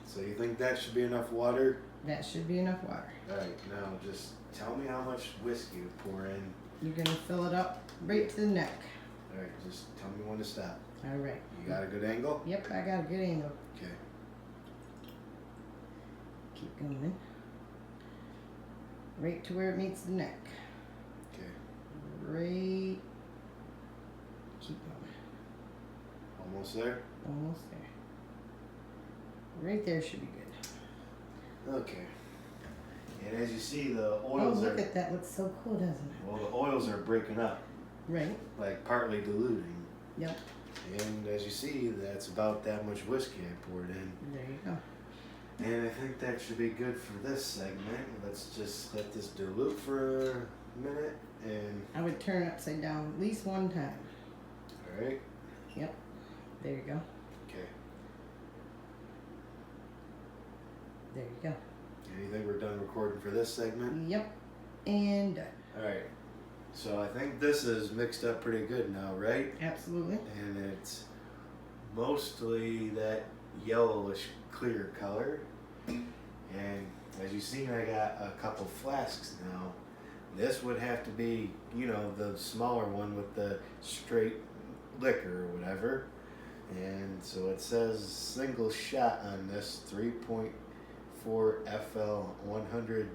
So you think that should be enough water? That should be enough water. Alright, now just tell me how much whiskey you pour in. You're gonna fill it up right to the neck. Alright, just tell me when to stop. All right. You got a good angle? Yep, I got a good angle. Okay. Keep going. Right to where it meets the neck. Okay. Right. Keep going. Almost there? Almost there. Right there should be good. Okay. And as you see, the Oh, oils look are... at that. Looks so cool, doesn't it? Well, the oils are breaking up. Right. Like partly diluting. Yep. And as you see, that's about that much whiskey I poured in. There you go. And I think that should be good for this segment. Let's just let this dilute for a minute and... I would turn it upside down at least one time. Alright. Yep. There you go. Okay. There you go. And you think we're done recording for this segment? Yep. And done. Alright. So I think this is mixed up pretty good now, right? Absolutely. And it's mostly that yellowish clear color. And as you've seen, I got a couple flasks now. This would have to be, you know, the smaller one with the straight liquor or whatever. And so it says single shot on this, 3.4 FL 100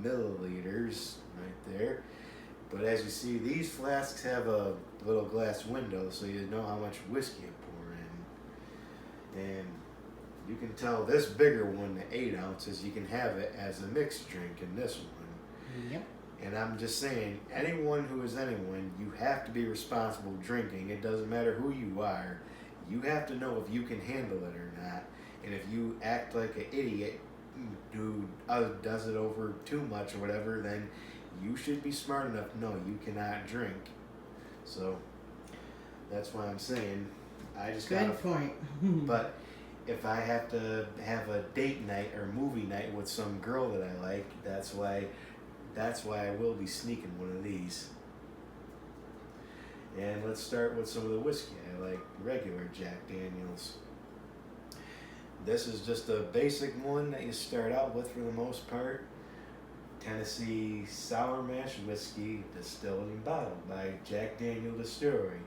milliliters right there. But as you see, these flasks have a little glass window so you know how much whiskey you pour in. And you can tell this bigger one, the 8 ounces, you can have it as a mixed drink in this one. Yep. And I'm just saying, anyone who is anyone, you have to be responsible drinking. It doesn't matter who you are. You have to know if you can handle it or not. And if you act like an idiot who does it over too much or whatever, then you should be smart enough to know you cannot drink. So that's why I'm saying I just got Good point. But if I have to have a date night or movie night with some girl that I like, that's why I will be sneaking one of these. And let's start with some of the whiskey. I like regular Jack Daniels. This is just a basic one that you start out with for the most part. Tennessee Sour Mash Whiskey, distilled and bottled by Jack Daniel Distillery.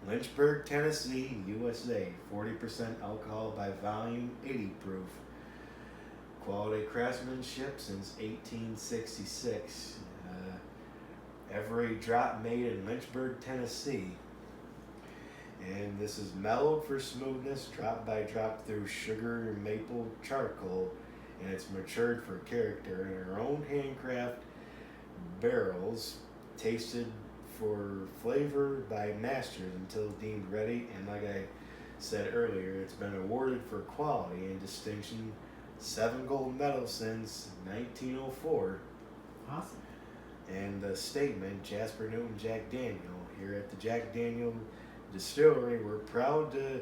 Lynchburg, Tennessee, USA. 40% alcohol by volume, 80 proof. Quality craftsmanship since 1866. Every drop made in Lynchburg, Tennessee. And this is mellowed for smoothness, drop by drop through sugar and maple charcoal. And it's matured for character in our own handcraft barrels, tasted for flavor by masters until deemed ready. And like I said earlier, it's been awarded for quality and distinction, 7 gold medals since 1904. Awesome. And the statement, Jasper Newton Jack Daniel. Here at the Jack Daniel Distillery, we're proud to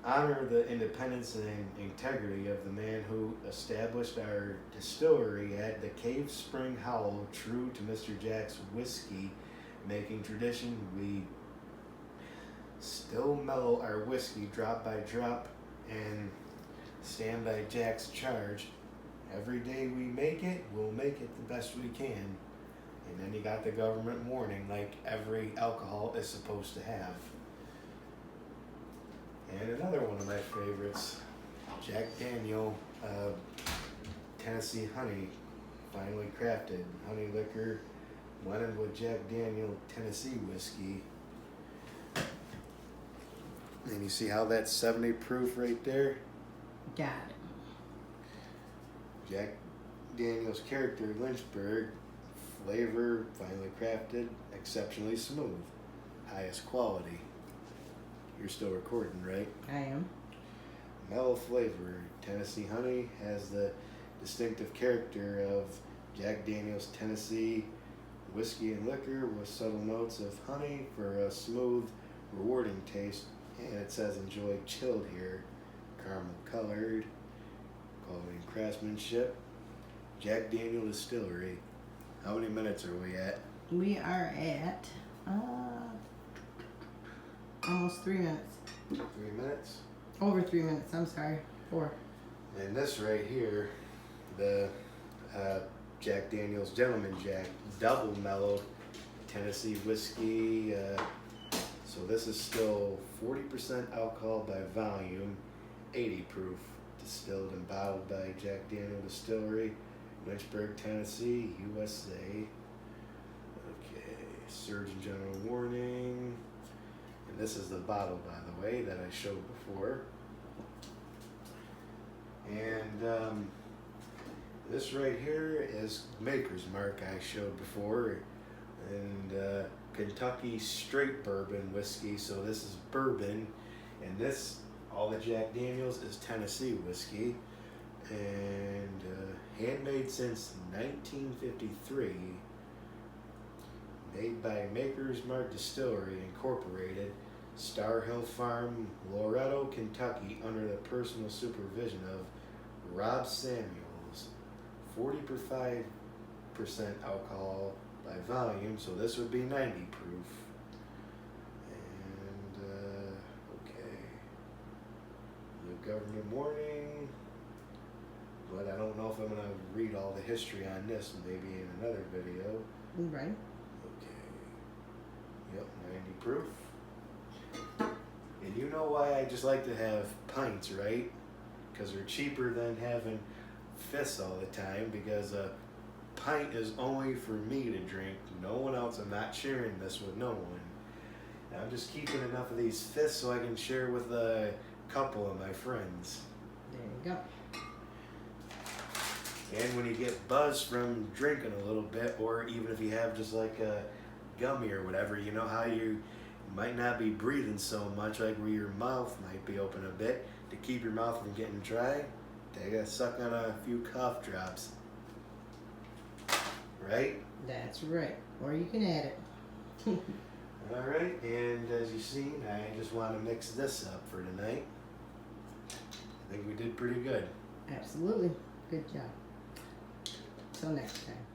honor the independence and integrity of the man who established our distillery at the Cave Spring Howell. True to Mr. Jack's whiskey making tradition, we still mellow our whiskey drop by drop and stand by Jack's charge. Every day we make it, we'll make it the best we can. And then you got the government warning like every alcohol is supposed to have. And another one of my favorites, Jack Daniel Tennessee Honey, finely crafted honey liquor blended with Jack Daniel Tennessee whiskey. And you see how that's 70 proof right there? Got it. Jack Daniel's character, Lynchburg, flavor, finely crafted, exceptionally smooth, highest quality. You're still recording, right? I am. Mellow flavor. Tennessee honey has the distinctive character of Jack Daniel's Tennessee whiskey and liquor with subtle notes of honey for a smooth, rewarding taste. And it says enjoyed chilled here. Caramel colored. Quality and craftsmanship. Jack Daniel Distillery. How many minutes are we at? We are at almost 3 minutes. 3 minutes? Over 3 minutes. I'm sorry. 4. And this right here, the Jack Daniel's Gentleman Jack Double Mellowed Tennessee Whiskey. So this is still 40% alcohol by volume, 80 proof, distilled and bottled by Jack Daniel Distillery, Lynchburg, Tennessee, USA. Okay, Surgeon General warning. And this is the bottle, by the way, that I showed before. And this right here is Maker's Mark I showed before, and Kentucky Straight Bourbon Whiskey. So this is bourbon, and this, all the Jack Daniels, is Tennessee whiskey, and handmade since 1953. Made by Maker's Mark Distillery Incorporated, Star Hill Farm, Loretto, Kentucky, under the personal supervision of Rob Samuels. 45% alcohol by volume, so this would be 90 proof. And okay, the government warning, but I don't know if I'm gonna read all the history on this. Maybe in another video. Right. Okay. Yep, 90 proof. And you know why I just like to have pints, right? Because they're cheaper than having fists all the time, because a pint is only for me to drink, no one else. I'm not sharing this with no one. And I'm just keeping enough of these fists so I can share with a couple of my friends. There you go. And when you get buzzed from drinking a little bit, or even if you have just like a gummy or whatever, you know how you might not be breathing so much, like where your mouth might be open a bit, to keep your mouth from getting dry, take a suck on a few cough drops. Right? That's right. Or you can add it. Alright, and as you've seen, I just want to mix this up for tonight. I think we did pretty good. Absolutely. Good job. Till next time.